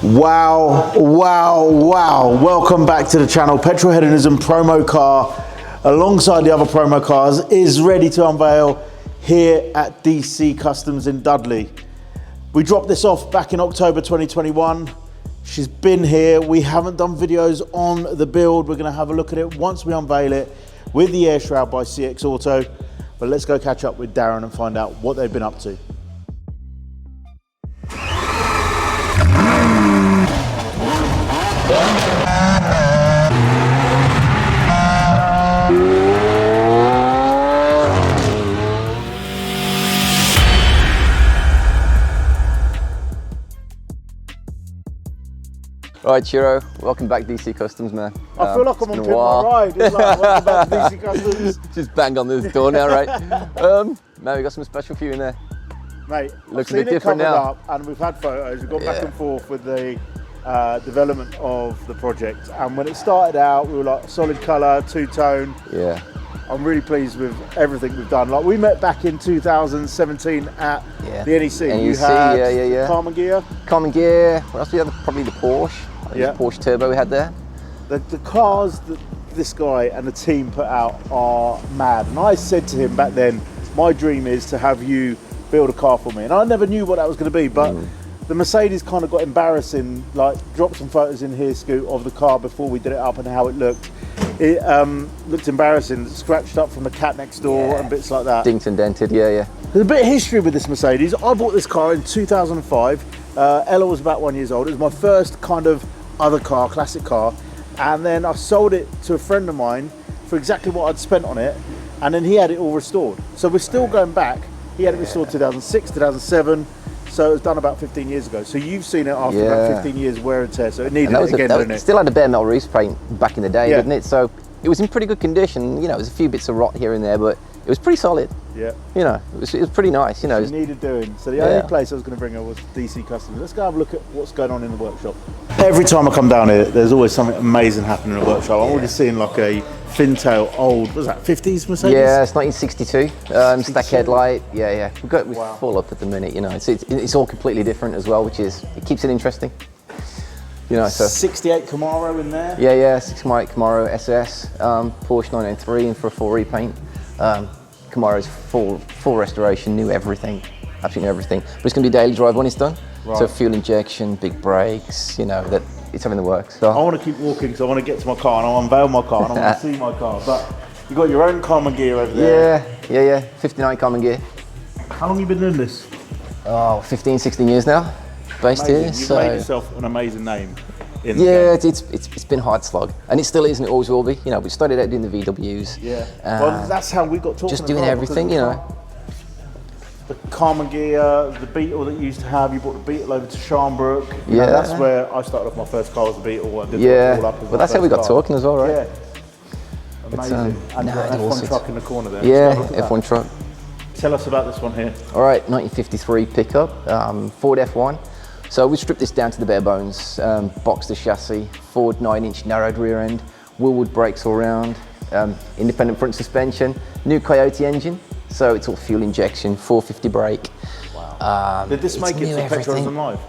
Wow, wow, wow. Welcome back to the channel. Petrolheadonism promo car, alongside the other promo cars, is ready to unveil here at DC Customs in Dudley. We dropped this off back in October 2021. She's been here. We haven't done videos on the build. We're gonna have a look at it once we unveil it with the airshroud by CX Auto. But let's go catch up with Darren and find out what they've been up to. Right, Chiro, welcome back DC Customs, man. I feel like I'm on Pimp My Ride. It's like, welcome back to DC Customs. Just bang on this door now, right? Man, we got some special for you in there. Mate, looks I've a bit different now. Up and we've had photos. We've gone back and forth with the development of the project. And when it started out, we were like solid colour, two-tone. Yeah. I'm really pleased with everything we've done. Like we met back in 2017 at the NEC. You had Common Gear. Common Gear. What else do we have? Probably the Porsche. The Porsche Turbo we had there. The cars that this guy and the team put out are mad. And I said to him back then, my dream is to have you build a car for me. And I never knew what that was going to be, but the Mercedes kind of got embarrassing. Like, dropped some photos in here, Scoot, of the car before we did it up and how it looked. It looked embarrassing, scratched up from the cat next door and bits like that. Dinked and dented, yeah. There's a bit of history with this Mercedes. I bought this car in 2005. Ella was about 1 year old. It was my first kind of other car, classic car. And then I sold it to a friend of mine for exactly what I'd spent on it. And then he had it all restored. So we're still going back. He had it restored 2006, 2007. So it was done about 15 years ago. So you've seen it after about 15 years wear and tear. So it needed it again, didn't it? Still had a bare metal roof paint back in the day, didn't it? So it was in pretty good condition. You know, there's a few bits of rot here and there, but it was pretty solid. Yeah. You know, it was pretty nice. You know, it needed doing. So the only place I was going to bring her was DC Customs. Let's go have a look at what's going on in the workshop. Every time I come down here, there's always something amazing happening in the workshop. I'm already seeing like a fin-tail old, what was that, 50s Mercedes? Yeah, it's 1962. Stack headlight. Yeah. We're full up at the minute. You know, it's all completely different as well, which is it keeps it interesting. You know, so 68 Camaro in there. Yeah, 68 Camaro SS, Porsche 993 in for a full repaint. Camaro's full restoration, new everything, absolutely everything. But it's going to be a daily drive when it's done. Right. So fuel injection, big brakes, you know, that it's having the works. So I want to keep walking because I want to get to my car and I want to unveil my car and I want to see my car. But you got your own Common Gear over there. Yeah. 59 Common Gear. How long have you been doing this? Oh, 15, 16 years now. Based here. You've made yourself an amazing name. It's been a hard slog, and it still is, and it always will be. You know, we started out doing the VWs. Yeah. Well, that's how we got talking. Just doing everything, you know. The Common Gear, the Beetle that you used to have, you brought the Beetle over to Sharnbrook. Yeah. That's where I started off my first car was the Beetle. I did it all up as well, that's how we got talking as well, right? Yeah. Amazing. And the F1 truck in the corner there. Yeah, F1 truck. Tell us about this one here. All right, 1953 pickup, Ford F1. So we stripped this down to the bare bones, boxed the chassis, Ford 9-inch narrowed rear end, Willwood brakes all round, independent front suspension, new Coyote engine, so it's all fuel injection, 450 brake. Wow. Did this make it to Petrolheadonism Live?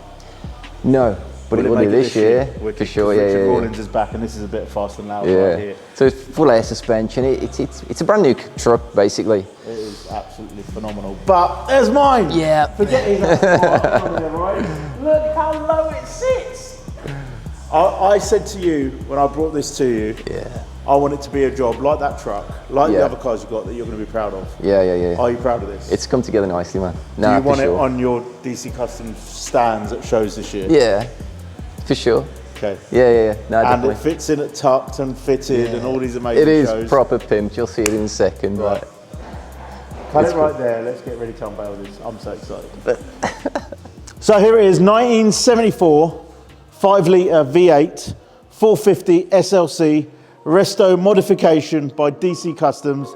No, but it will do this year, for sure. Richard Rawlins is back and this is a bit faster than that right here. So it's full air suspension, it's a brand new truck basically. It is absolutely phenomenal. But there's mine! Yeah. Forget these right? Look how low it sits! I said to you when I brought this to you, I want it to be a job like that truck, like the other cars you got that you're going to be proud of. Yeah. Are you proud of this? It's come together nicely, man. Do you want it on your DC Customs stands at shows this year? Yeah, for sure. Okay. Yeah. No, and definitely. it fits in at tucked and fitted and all these amazing shows. It is proper pimped. You'll see it in a second. Right. Cut it right there. Let's get ready to unveil this. I'm so excited. So here it is, 1974, 5-litre V8, 450 SLC, Resto modification by DC Customs.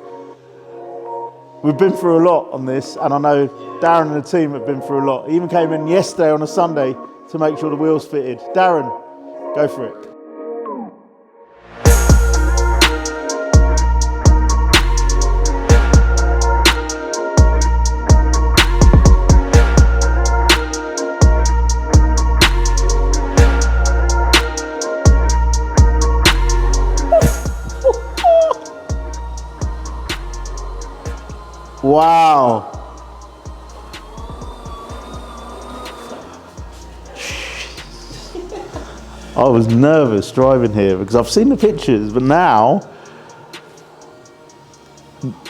We've been through a lot on this, and I know Darren and the team have been through a lot. He even came in yesterday on a Sunday to make sure the wheels fitted. Darren, go for it. Wow. I was nervous driving here because I've seen the pictures, but now,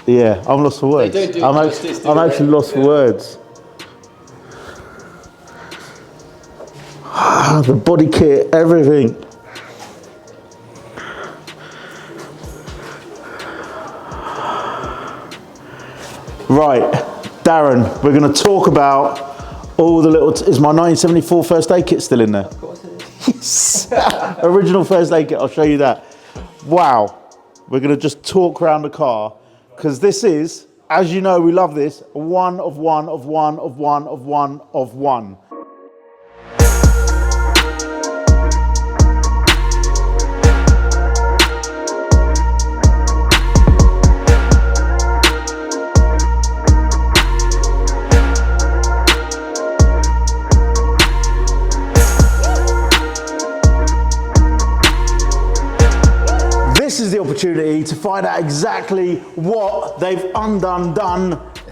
yeah, I'm lost for words. I'm actually lost for words. The body kit, everything. Right, Darren, we're going to talk about all the little. Is my 1974 first aid kit still in there? Of course it is. Yes. Original first aid kit, I'll show you that. Wow, we're going to just talk around the car because this is, as you know, we love this, a one of one of one of one of one of one. This is the opportunity to find out exactly what they've done,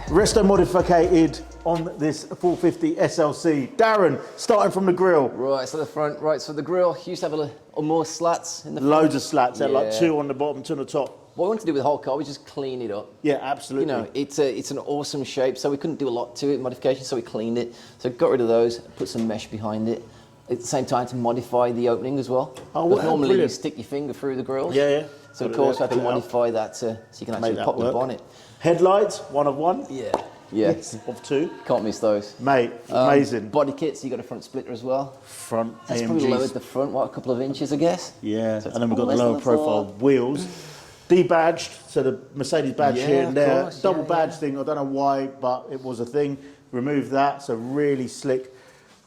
resto modified on this 450 SLC. Darren, starting from the grill. Right, so the front, right, so the grill used to have a more slats in the front. Loads of slats, yeah. Like 2 on the bottom, 2 on the top. What we wanted to do with the whole car was just clean it up. Yeah, absolutely. You know, it's an awesome shape, so we couldn't do a lot to it, modification, so we cleaned it. So got rid of those, put some mesh behind it. At the same time to modify the opening as well. Oh, wow, normally brilliant. you stick your finger through the grills. Yeah, yeah. So of course we had to modify that so you can actually pop the bonnet. Headlights, one of one. Yeah. Yes. Of 2. Can't miss those. Mate, amazing. Body kits, you got a front splitter as well. Front That's AMGs. probably lowered the front, what, a couple of inches, I guess? Yeah, So and then we've got the lower profile wheels. Debadged, so the Mercedes badge Yeah, here and of there. course, Double yeah, badge yeah. thing, I don't know why, but it was a thing. Remove that, so really slick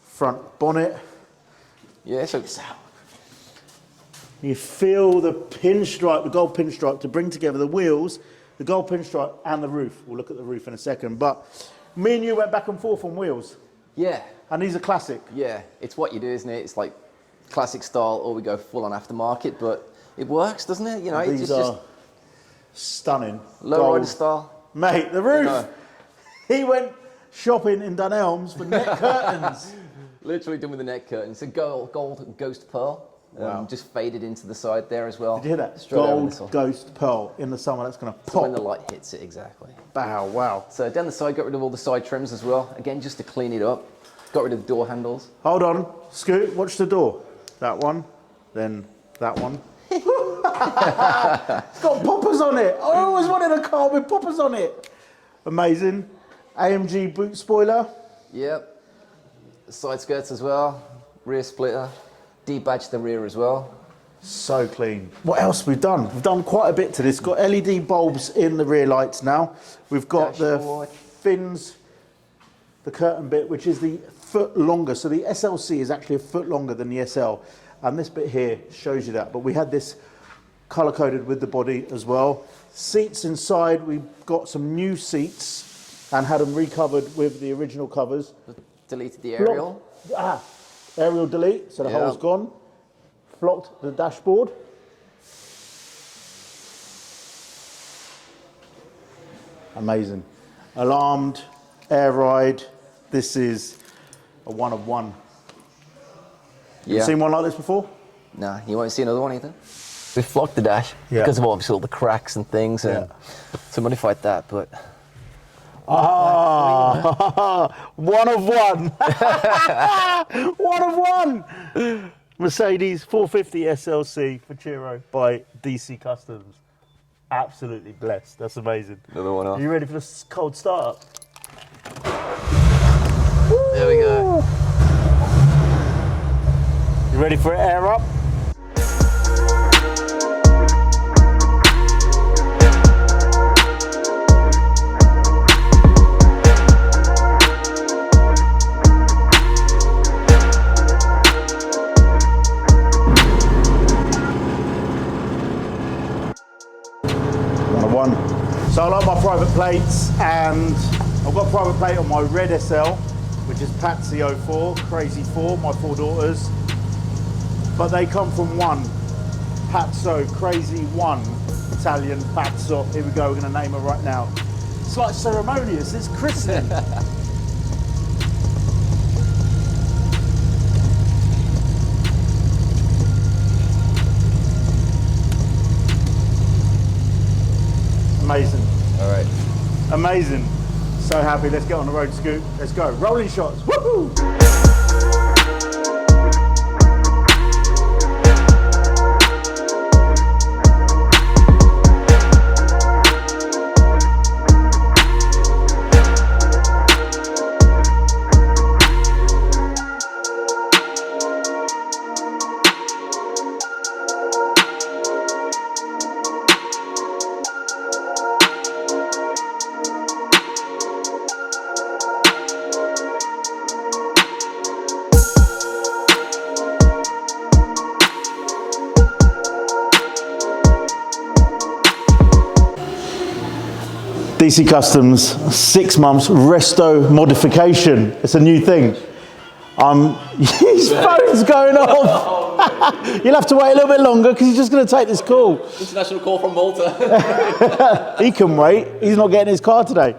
front bonnet. Yeah, so You feel the pinstripe, the gold pinstripe, to bring together the wheels, the gold pinstripe and the roof. We'll look at the roof in a second. But me and you went back and forth on wheels. yeah, And these are classic. yeah, it's what you do, isn't it? It's like classic style, or we go full on aftermarket, but it works, doesn't it? You know, it's These just are stunning. low rider Gold. style. Mate, the roof. know. He went shopping in Dunelms for net curtains. Literally done with the neck curtains. A gold ghost pearl. Wow. Just faded into the side there as well. Did you hear that? Straight over this Gold one. ghost pearl in the summer. That's going to So when the pop. light hits it, exactly. Wow, wow. So down the side, got rid of all the side trims as well. Again, just to clean it up. Got rid of the door handles. Hold on, Scoot, watch the door. That one, then that one. It's got poppers on it. I always wanted a car with poppers on it. Amazing. AMG boot spoiler. Yep. Side skirts as well. Rear splitter. Debadged the rear as well. So clean. What else we've done? We've done quite a bit to this. Got LED bulbs in the rear lights now. We've got Dashboard. the fins, the curtain bit, which is the foot longer. So the SLC is actually a foot longer than the SL. And this bit here shows you that. But we had this color coded with the body as well. Seats inside, we've got some new seats and had them recovered with the original covers. Deleted the aerial. Aerial delete, so the Yeah. hole's gone. Flocked the dashboard. Amazing. Alarmed, air ride. This is a one of one. Yeah. You seen one like this before? Nah, you won't see another one either. We flocked the dash Yeah. because of obviously all the cracks and things, and so modified that. But One of one. One of one. Mercedes 450 SLC Futura by DC Customs. Absolutely blessed. That's amazing. another one Are off. you ready for the cold startup? There we go. You ready for it? Air up? One. So I like my private plates, and I've got a private plate on my red SL, which is Patsy 04, Crazy 4, my 4 daughters. But they come from one, Pazzo Crazy 1, Italian Pazzo. Here we go, we're gonna name her right now. It's like ceremonious, it's christening. Amazing. All right. Amazing. So happy. Let's get on the road, Scoot. Let's go. Rolling shots. Woohoo! DC Customs, 6 months resto modification. It's a new thing. His phone's going off. You'll have to wait a little bit longer because he's just going to take this call. International call from Malta. He can wait. He's not getting his car today.